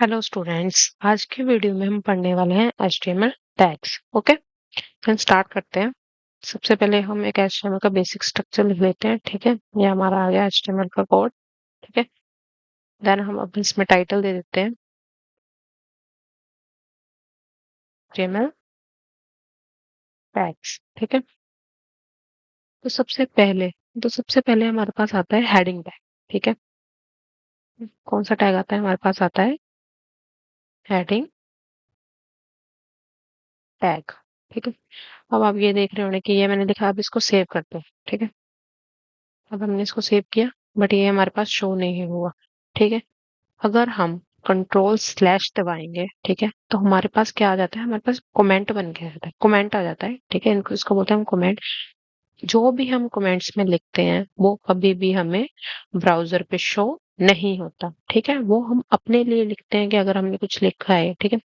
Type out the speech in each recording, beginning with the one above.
Hello students. आज के video में हम पढ़ने वाले हैं HTML टैग्स। ओके, हम स्टार्ट करते हैं। सबसे पहले हम एक HTML का बेसिक स्ट्रक्चर लिख लेते हैं। ठीक है, ये हमारा आ गया HTML का कोड। ठीक है, देन हम अब इसमें टाइटल दे देते हैं HTML टैग्स। ठीक है, तो सबसे पहले हमारे पास आता है हेडिंग टैग। ठीक है, कौन सा टैग आता है हमारे पास? आता है हेडिंग टैग। ठीक है, अब आप ये देख रहे होंगे कि ये मैंने लिखा। अब इसको सेव करते हैं। ठीक है, अब हमने इसको सेव किया, बट ये हमारे पास शो नहीं हुआ। ठीक है, अगर हम कंट्रोल स्लैश दबाएंगे, ठीक है, तो हमारे पास क्या आ जाता है? हमारे पास कमेंट बन के आ जाता है, कमेंट आ जाता है। ठीक है, इनको इसको बोलते हैं हम कमेंट। जो भी हम कमेंट्स में लिखते हैं वो कभी भी हमें ब्राउजर पे शो नहीं होता। ठीक है, वो हम अपने लिए लिखते हैं कि अगर हमने कुछ लिखा है, ठीक है,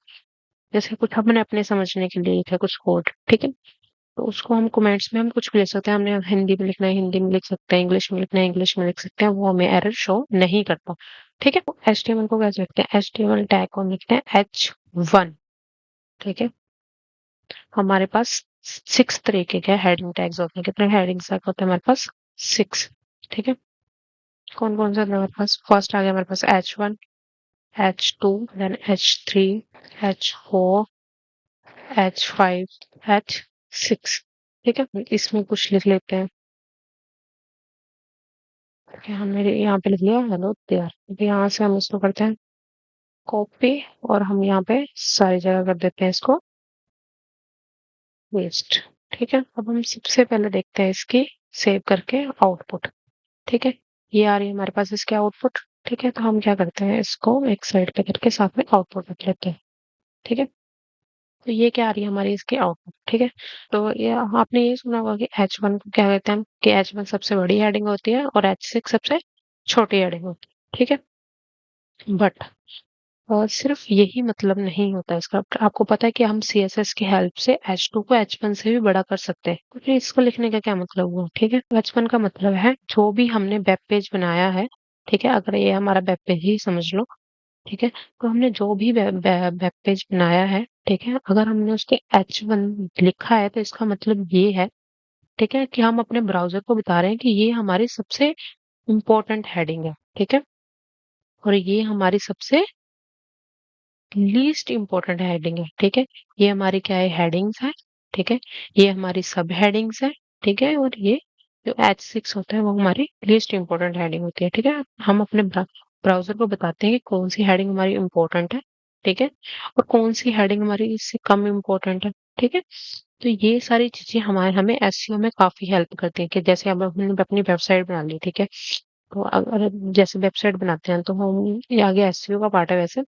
जैसे कुछ हमने अपने समझने के लिए लिखा है कुछ कोड, ठीक है, तो उसको हम कमेंट्स में हम कुछ भी लिख सकते हैं। हमने हिंदी में लिखना है हिंदी में लिख सकते हैं, इंग्लिश में लिखना है इंग्लिश में लिख सकते हैं, वो हमें एरर शो नहीं करता। ठीक है, HTML को कैसे लिखते हैं? HTML टैग को हम लिखते हैं H1। ठीक है, हमारे पास 6 तरीके के हेडिंग टैग्स होते हैं। कितने हेडिंग टैग होते हैं हमारे पास? 6। ठीक है, कौन कौन से होते हैं हमारे पास? फर्स्ट आ गया हमारे पास H1, H2, then H3, H4, H5, H6। ठीक है, इसमें कुछ लिख लेते हैं। कि हमने यहाँ पे लिख लिया हेलो देयर। अब यहाँ से हम इसको करते हैं कॉपी, और हम यहाँ पे सारी जगह कर देते हैं इसको पेस्ट। ठीक है, अब हम सबसे पहले देखते हैं इसकी सेव करके आउटपुट। ठीक है, ये आ रही है हमारे पास इसके आउटपुट। ठीक है, तो हम क्या करते हैं, इसको एक साइड पे करके साथ में आउटपुट रख लेते हैं। ठीक है, तो ये क्या आ रही है हमारी इसकी आउटपुट। ठीक है, तो ये आपने ये सुना होगा कि H1 को क्या कहते हैं हम, कि H1 सबसे बड़ी हेडिंग होती है और H6 सबसे छोटी हेडिंग होती है। ठीक है, बट और सिर्फ यही मतलब नहीं होता इसका। आपको पता है कि हम CSS की हेल्प से H2 को H1 से भी बड़ा कर सकते हैं। क्योंकि इसको लिखने का क्या मतलब हुआ? ठीक है, H1 का मतलब है जो भी हमने वेब पेज बनाया है। ठीक है, अगर ये हमारा वेब पेज ही समझ लो। ठीक है, तो हमने जो भी वेब पेज बनाया है, ठीक है, अगर हमने उसके H1 लिखा है तो इसका मतलब ये है, ठीक है, कि हम अपने ब्राउजर को बता रहे हैं कि ये हमारी सबसे इम्पोर्टेंट हेडिंग है। ठीक है, और ये हमारी सबसे लीस्ट इम्पोर्टेंट हेडिंग है। ठीक है, ये हमारी क्या है? हेडिंग्स है। ठीक है, ये हमारी सब हेडिंग्स है। ठीक है, और ये जो H6 होता है वो हमारी लीस्ट इम्पोर्टेंट हेडिंग होती है। ठीक है, हम अपने ब्राउजर को बताते हैं कि कौन सी हेडिंग हमारी इम्पोर्टेंट है। ठीक है, और कौन सी हेडिंग हमारी इससे कम इम्पोर्टेंट है। ठीक है, तो ये सारी चीजें हमारे हमें SEO में काफी हेल्प करती है। कि जैसे अब हमने अपनी वेबसाइट बना ली, ठीक है, तो अगर जैसे वेबसाइट बनाते हैं तो हम, ये आगे SEO का पार्ट है वैसे।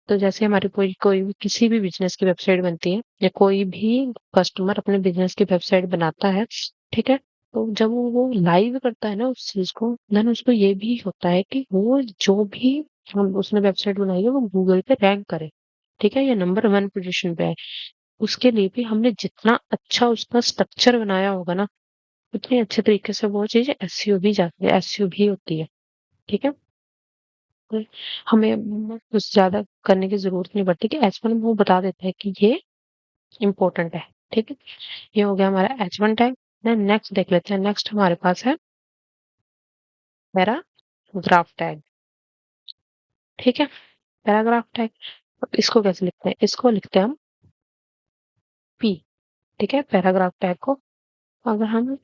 तो जैसे हमारी कोई कोई भी किसी भी बिजनेस की वेबसाइट बनती है, या कोई भी कस्टमर अपने बिजनेस की वेबसाइट बनाता है, ठीक है, तो जब वो लाइव करता है ना उस चीज को, देन उसको ये भी होता है कि वो जो भी हम उसने वेबसाइट बनाई है वो गूगल पे रैंक करे। ठीक है, ये नंबर 1 पोजीशन पे है। उसके लिए भी हमने जितना अच्छा उसका स्ट्रक्चर बनाया होगा ना, उतनी अच्छे तरीके से वो चीज SEO भी जाती है, SEO भी होती है। ठीक है, तो हमें कुछ ज्यादा करने की जरूरत नहीं पड़ती कि H1 वो बता देता है कि ये इम्पोर्टेंट है। ठीक है, ये हो गया हमारा H1 टैग। देन नेक्स्ट देख लेते हैं। नेक्स्ट हमारे पास है पैराग्राफ टैग। ठीक है, पैराग्राफ टैग, इसको कैसे लिखते हैं? इसको लिखते हैं हम P। ठीक है, पैराग्राफ टैग को अगर हम,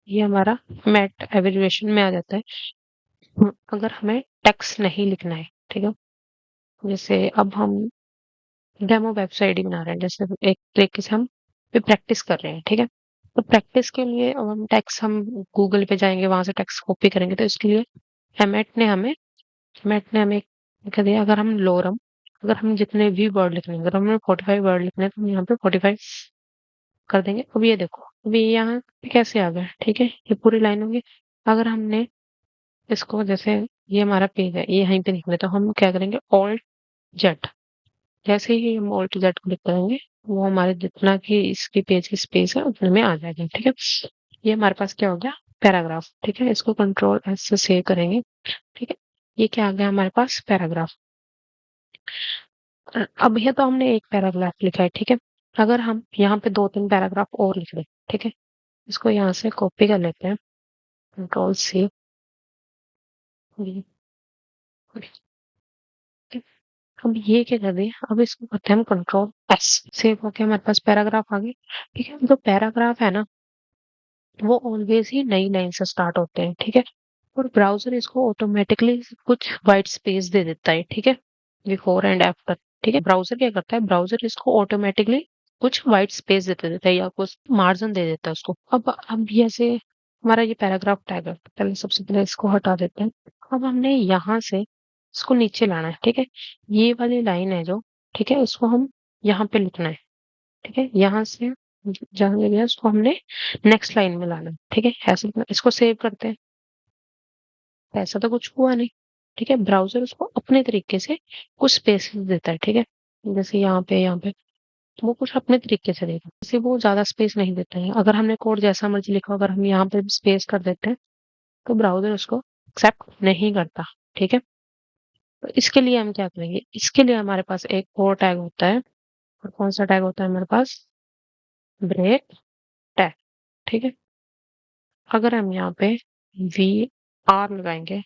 ये हमारा मैट एब्रिविएशन में आ जाता है। अगर हमें टेक्स्ट नहीं लिखना है, ठीक है, जैसे अब हम डेमो वेबसाइट ही बना रहे हैं, जैसे एक तरीके से हम प्रैक्टिस कर रहे हैं। ठीक है, तो प्रैक्टिस के लिए अब हम टेक्स्ट, हम गूगल पे जाएंगे, वहां से टेक्स्ट कॉपी करेंगे, तो इसके लिए एमेट ने हमें क्या दिया? अगर हम लोरम, अगर हम जितने भी वर्ड लिखने हैं, अगर हमें 45 वर्ड लिखने हैं तो हम यहाँ पे 45 कर देंगे। अब ये देखो, अभी यहाँ पे कैसे आ गया? ठीक है, ये पूरी लाइन होगी। अगर हमने इसको, जैसे ये हमारा पेज है, ये यहीं पे लिखना है, तो हम क्या करेंगे? Alt Z. जैसे ही हम ऑल्ट जेड क्लिक करेंगे, वो हमारे जितना की इसकी पेज की स्पेस है उतने में आ जाएगा। ठीक है, ये हमारे पास क्या हो गया? पैराग्राफ। ठीक है, इसको कंट्रोल S से सेव करेंगे। ठीक है, ये क्या आ गया हमारे पास? पैराग्राफ। अब ये तो हमने एक पैराग्राफ लिखा है, ठीक है। अगर हम यहाँ पे 2-3 पैराग्राफ और लिख दें, ठीक है, इसको यहाँ से कॉपी कर लेते हैं, कंट्रोल सी, अब ये क्या कर दिया, अब इसको करते हैं हम कंट्रोल एस, सेव होके हमारे पास पैराग्राफ आ गए, ठीक है। जो पैराग्राफ है ना, वो ऑलवेज ही नई लाइन से स्टार्ट होते हैं, ठीक है। और ब्राउजर इसको ऑटोमेटिकली कुछ व्हाइट स्पेस दे देता है, ठीक है, बिफोर एंड आफ्टर, ठीक है। ब्राउजर क्या करता है, ब्राउजर इसको ऑटोमेटिकली कुछ व्हाइट स्पेस देते देता है या कुछ मार्जिन दे देता है उसको। अब जैसे हमारा ये पैराग्राफ टैग है, पहले सबसे पहले इसको हटा देते हैं। अब हमने यहाँ से इसको नीचे लाना है, ठीक है। ये वाली लाइन है जो, ठीक है, इसको हम यहाँ पे लिखना है, ठीक है। यहाँ से जहाँ ले गया उसको हमने नेक्स्ट लाइन में लाना है, ठीक है। ऐसे इसको सेव करते हैं, ऐसा तो कुछ हुआ नहीं, ठीक है। ब्राउजर उसको अपने तरीके से कुछ स्पेसेस देता है, ठीक है। जैसे यहाँ पे वो कुछ अपने तरीके से देगा, जैसे वो ज्यादा स्पेस नहीं देता है। अगर हमने कोड जैसा मर्जी लिखा, अगर हम यहाँ पे स्पेस कर देते हैं तो ब्राउजर उसको एक्सेप्ट नहीं करता, ठीक है। तो इसके लिए हम क्या करेंगे, इसके लिए हमारे पास एक और टैग होता है। और कौन सा टैग होता है हमारे पास, ब्रेक टैग, ठीक है। अगर हम यहाँ पे वी आर लगाएंगे,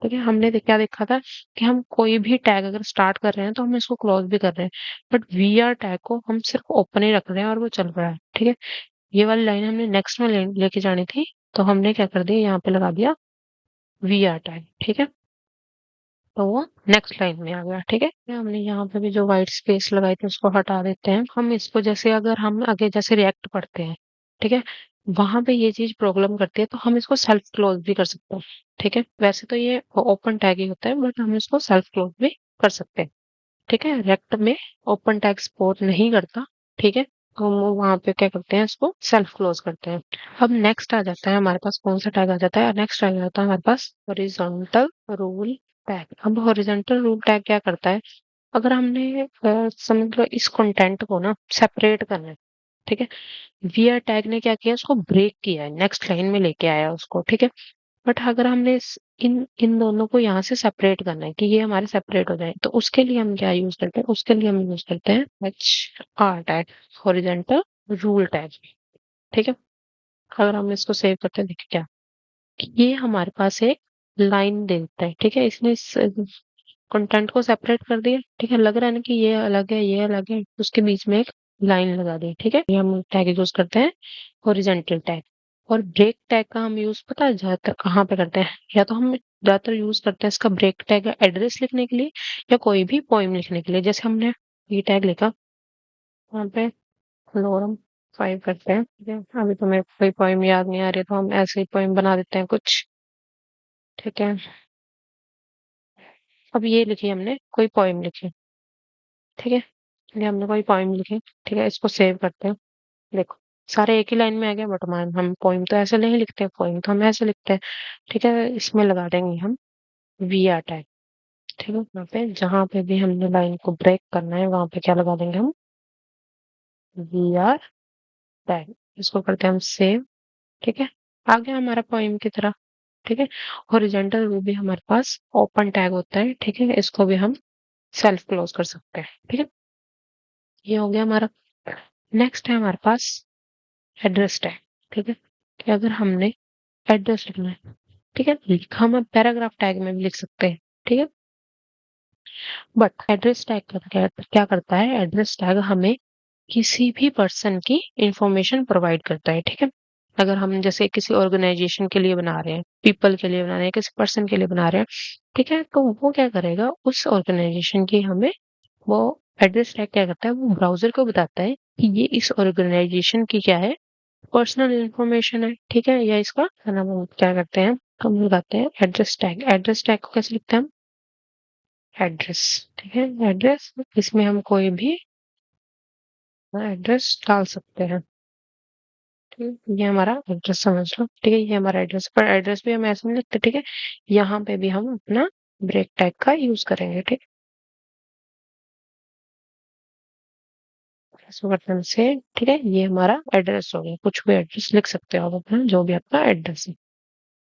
ठीक है, हमने क्या देखा था कि हम कोई भी टैग अगर स्टार्ट कर रहे हैं तो हम इसको क्लोज भी कर रहे हैं, बट वी आर टैग को हम सिर्फ ओपन ही रख रहे हैं और वो चल रहा है, ठीक है। ये वाली लाइन हमने नेक्स्ट में लेके जानी थी, तो हमने क्या कर दिया, यहाँ पे लगा दिया वी आर टैग, ठीक है। तो वो नेक्स्ट लाइन में आ गया, ठीक है। हमने यहाँ पे भी जो व्हाइट स्पेस लगाई थी उसको हटा देते हैं हम। इसको जैसे अगर हम आगे जैसे रिएक्ट पढ़ते हैं, ठीक है, वहां पे ये चीज प्रॉब्लम करती है तो हम इसको सेल्फ क्लोज भी कर सकते हैं, ठीक है। वैसे तो ये ओपन टैग ही होता है, बट हम इसको सेल्फ क्लोज भी कर सकते हैं, ठीक है। रिएक्ट में ओपन टैग सपोर्ट नहीं करता, ठीक है, तो हम वहां पे क्या करते हैं, इसको सेल्फ क्लोज करते हैं। अब नेक्स्ट आ जाता है हमारे पास, कौन सा टैग आ जाता है, नेक्स्ट आ जाता है हमारे पास हॉरिजॉन्टल रूल टैग। अब हॉरिजॉन्टल रूल टैग क्या करता है, अगर हमने समझ लो इस कंटेंट को ना सेपरेट करना है, ठीक है। वीआर टैग ने क्या किया, उसको ब्रेक किया है, नेक्स्ट लाइन में लेके आया उसको, ठीक है। बट अगर हमने इन इन दोनों को यहाँ से सेपरेट करना है कि ये हमारे सेपरेट हो जाए, तो उसके लिए हम क्या यूज करते हैं, उसके लिए हम यूज करते हैं H R tag, horizontal rule tag, ठीक है। अगर हम इसको सेव करते हैं, देखिए क्या कि ये हमारे पास एक लाइन दे देता है, ठीक है। इसने इस कंटेंट को सेपरेट कर दिया, ठीक है। लग रहा है ना कि ये अलग है, ये अलग है, उसके बीच में एक लाइन लगा दी, ठीक है। ये हम टैग यूज करते हैं हॉरिजॉन्टल टैग। और ब्रेक टैग का हम यूज पता है ज्यादातर कहाँ पे करते हैं, या तो हम ज्यादातर यूज करते हैं इसका ब्रेक टैग एड्रेस लिखने के लिए या कोई भी पोइम लिखने के लिए। जैसे हमने ये टैग लिखा, वहाँ पे फ्लोरम 5 करते हैं, ठीक है। अभी तो मेरे को कोई पोइम याद नहीं आ रही, तो हम ऐसे ही पोइम बना देते हैं कुछ, ठीक है। अब ये लिखी हमने कोई पोइम लिखी, ठीक है, ये हमने कोई पोइम लिखी, ठीक है। इसको सेव करते हैं, देखो सारे एक ही लाइन में आ गए, बट हम पोइम तो ऐसे नहीं लिखते, पोइम तो हम ऐसे लिखते हैं, ठीक है। इसमें लगा देंगे हम वी आर टैग, ठीक है। यहाँ पे जहां पे भी हमने लाइन को ब्रेक करना है वहां पे क्या लगा देंगे हम, वी आर टैग। इसको करते हैं हम सेव, ठीक है। आ गया हमारा पोइम की तरह, ठीक है। हॉरिजॉन्टल वो भी हमारे पास ओपन टैग होता है, ठीक है। इसको भी हम सेल्फ क्लोज कर सकते हैं, ठीक है। ये हो गया हमारा। नेक्स्ट है हमारे पास एड्रेस टैग, ठीक है। कि अगर हमने एड्रेस लिखना है, ठीक है, लिखा हम पैराग्राफ टैग में भी लिख सकते हैं, ठीक है। बट एड्रेस टैग क्या करता है, एड्रेस टैग हमें किसी भी पर्सन की इंफॉर्मेशन प्रोवाइड करता है, ठीक है। अगर हम जैसे किसी ऑर्गेनाइजेशन के लिए बना रहे हैं, पीपल के लिए बना रहे हैं, किसी पर्सन के लिए बना रहे हैं, ठीक है, तो वो क्या करेगा, उस ऑर्गेनाइजेशन की हमें वो एड्रेस टैग क्या करता है, वो ब्राउजर को बताता है कि ये इस ऑर्गेनाइजेशन की क्या है, पर्सनल इंफॉर्मेशन है, ठीक है। या इसका नाम हम क्या करते हैं, हम लगाते हैं एड्रेस टैग। एड्रेस टैग को कैसे लिखते हैं हम, एड्रेस, ठीक है। एड्रेस, इसमें हम कोई भी एड्रेस डाल सकते हैं, ठीक है। ये हमारा एड्रेस समझ लो, ठीक है, ये हमारा एड्रेस, पर एड्रेस भी हम ऐसे नहीं लिखते, ठीक है। यहाँ पे भी हम अपना ब्रेक टैग का यूज करेंगे, ठीक है। इसको करते हैं से, ठीक है, ये हमारा एड्रेस हो गया, कुछ भी एड्रेस लिख सकते हो आप अपना, जो भी आपका एड्रेस है,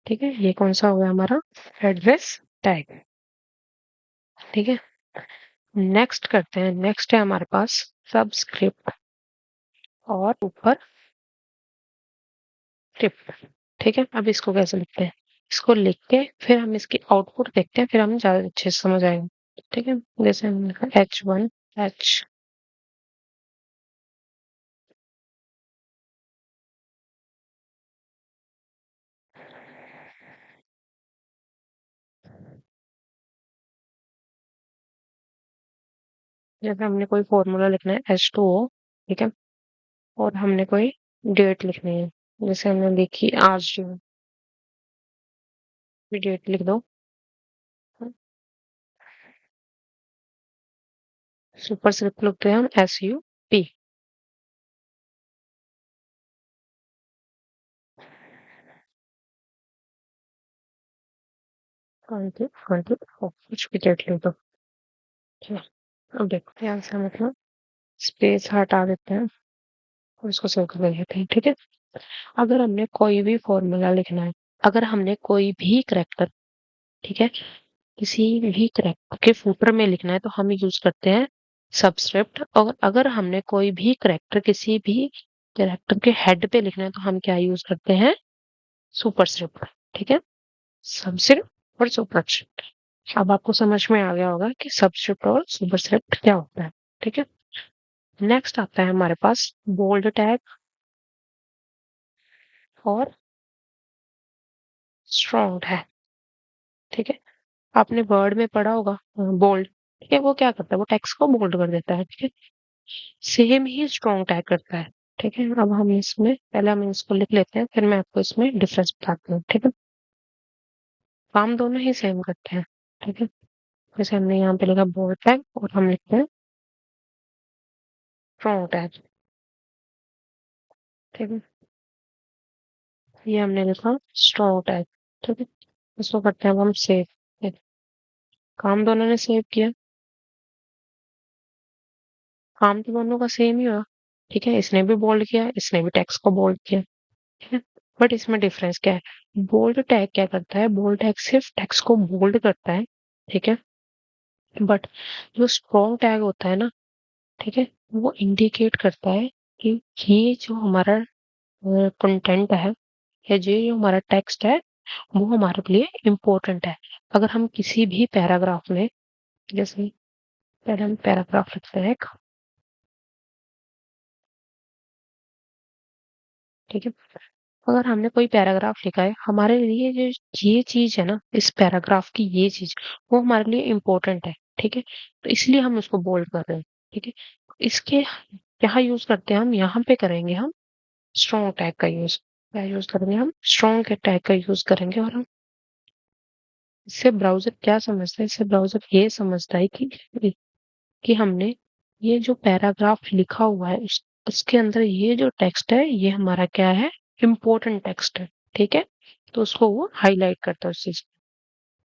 ठीक है। ये कौन सा हो गया हमारा एड्रेस टैग, ठीक है। नेक्स्ट करते हैं, नेक्स्ट है हमारे पास सबस्क्रिप्ट और ऊपर स्क्रिप्ट। ठीक है, अब इसको कैसे लिखते हैं, इसको लिख के फिर हम इसकी आउटपुट देखते हैं, फिर हम ज्यादा अच्छे से समझ आएंगे। ठीक है, जैसे हमने लिखा H1 H, जैसे हमने कोई फॉर्मूला लिखना है H2O। ठीक है, और हमने कोई डेट लिखनी है, जैसे हमने लिखी आज जो भी डेट लिख दो। सुपर स्क्रिप्ट लिखते हैं हम SUP। 2020 कुछ भी डेट लिख दो। ठीक है, अब देखो ध्यान से हम अपना स्पेस हटा देते हैं और इसको सेव कर देते हैं। ठीक है, अगर हमने कोई भी फॉर्मूला लिखना है, अगर हमने कोई भी करेक्टर, ठीक है, किसी भी करेक्टर के फुटर में लिखना है तो हम यूज करते हैं सबस्क्रिप्ट। और अगर हमने कोई भी करेक्टर किसी भी करेक्टर के हेड पे लिखना है तो हम क्या यूज करते हैं, सुपरस्क्रिप्ट। ठीक है, सबस्क्रिप्ट और सुपरस्क्रिप्ट। अब आपको समझ में आ गया होगा कि सबस्क्रिप्ट और सुपरस्क्रिप्ट क्या होता है। ठीक है, नेक्स्ट आता है हमारे पास बोल्ड टैग और स्ट्रॉन्ग टैग। ठीक है, आपने वर्ड में पढ़ा होगा बोल्ड। ठीक है, वो क्या करता है, वो टेक्स्ट को बोल्ड कर देता है। ठीक है, सेम ही स्ट्रॉन्ग टैग करता है। ठीक है, अब हम इसमें पहले हम इसको लिख लेते हैं, फिर मैं आपको इसमें डिफरेंस बताती हूँ। ठीक है, काम दोनों ही सेम करते हैं। ठीक है, जैसे हमने यहाँ पे लिखा बोल्ड टैग और हम लिखते हैं स्ट्रॉन्ग टैग। ठीक है, ये हमने लिखा स्ट्रॉन्ग टैग। ठीक है, इसको करते हैं अब हम सेव। काम दोनों ने सेव किया, काम तो दोनों का सेम ही हुआ। ठीक है, इसने भी बोल्ड किया, इसने भी टेक्स्ट को बोल्ड किया। ठीक है, बट इसमें डिफरेंस क्या है, बोल्ड टैग क्या करता है, बोल्ड टैग सिर्फ टेक्स्ट को बोल्ड करता है। ठीक है, बट जो स्ट्रॉन्ग टैग होता है ना, ठीक है, वो इंडिकेट करता है कि ये जो हमारा कंटेंट है या जो हमारा टेक्स्ट है वो हमारे लिए इम्पोर्टेंट है। अगर हम किसी भी पैराग्राफ में, जैसे पहले हम पैराग्राफ लिखते हैं एक। ठीक है, अगर हमने कोई पैराग्राफ लिखा है, हमारे लिए जो ये चीज है ना, इस पैराग्राफ की ये चीज, वो हमारे लिए इम्पोर्टेंट है। ठीक है, तो इसलिए हम उसको बोल्ड कर रहे हैं। ठीक है, इसके यहाँ यूज करते हैं हम, यहाँ पे करेंगे हम स्ट्रॉन्ग टैग का यूज। क्या यूज करेंगे हम, स्ट्रॉन्ग के टैग का यूज करेंगे। और हम इससे ब्राउजर क्या समझता है, इससे ब्राउजर ये समझता है कि हमने ये जो पैराग्राफ लिखा हुआ है उसके अंदर ये जो टेक्स्ट है ये हमारा क्या है, इम्पोर्टेंट टेक्स्ट है। ठीक है, तो उसको वो हाईलाइट करता है उस चीज।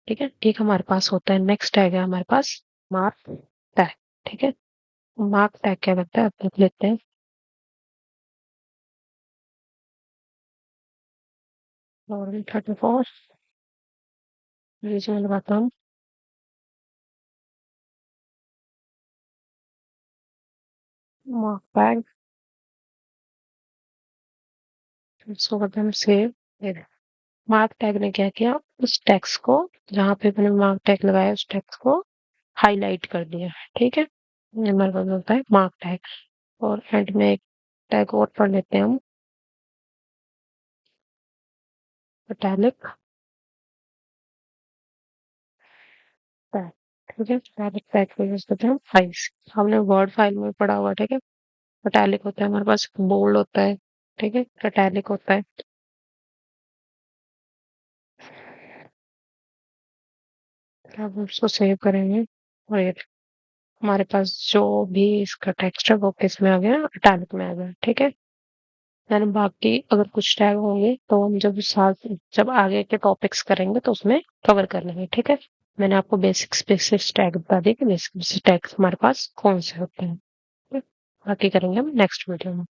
ठीक है, एक हमारे पास होता है, नेक्स्ट टैग है हमारे पास मार्क टैग। ठीक है, मार्क टैग क्या करता है, अब देख लेते हैं। और 34 बीच में लगाता हूँ मार्क टैग, इसको करते हैं हम सेव। मार्क टैग ने क्या किया, उस टेक्स्ट को जहाँ पे मैंने मार्क टैग लगाया उस टेक्स्ट को हाईलाइट कर दिया। ठीक है, ये हमारे पास होता है मार्क टैग। और एंड में एक टैग और पढ़ लेते हैं हम, इटैलिक टैग। ठीक है, इटैलिक टैग को यूज करते हैं हम फाइल्स, हमने वर्ड फाइल में पढ़ा हुआ। ठीक है, इटैलिक होता है हमारे पास, बोल्ड होता है। ठीक है, इटैलिक होता है। अब हम इसको सेव करेंगे और ये हमारे पास जो भी इसका टेक्स्ट है वो किस में आ गया, इटैलिक में आ गया। ठीक है, यानी बाकी अगर कुछ टैग होंगे तो हम जब आगे के टॉपिक्स करेंगे तो उसमें कवर कर लेंगे। ठीक है, मैंने आपको बेसिक्स टैग बता दिए कि बेसिक टैग हमारे पास कौन से होते हैं। ठीक है? बाकी करेंगे हम नेक्स्ट वीडियो में।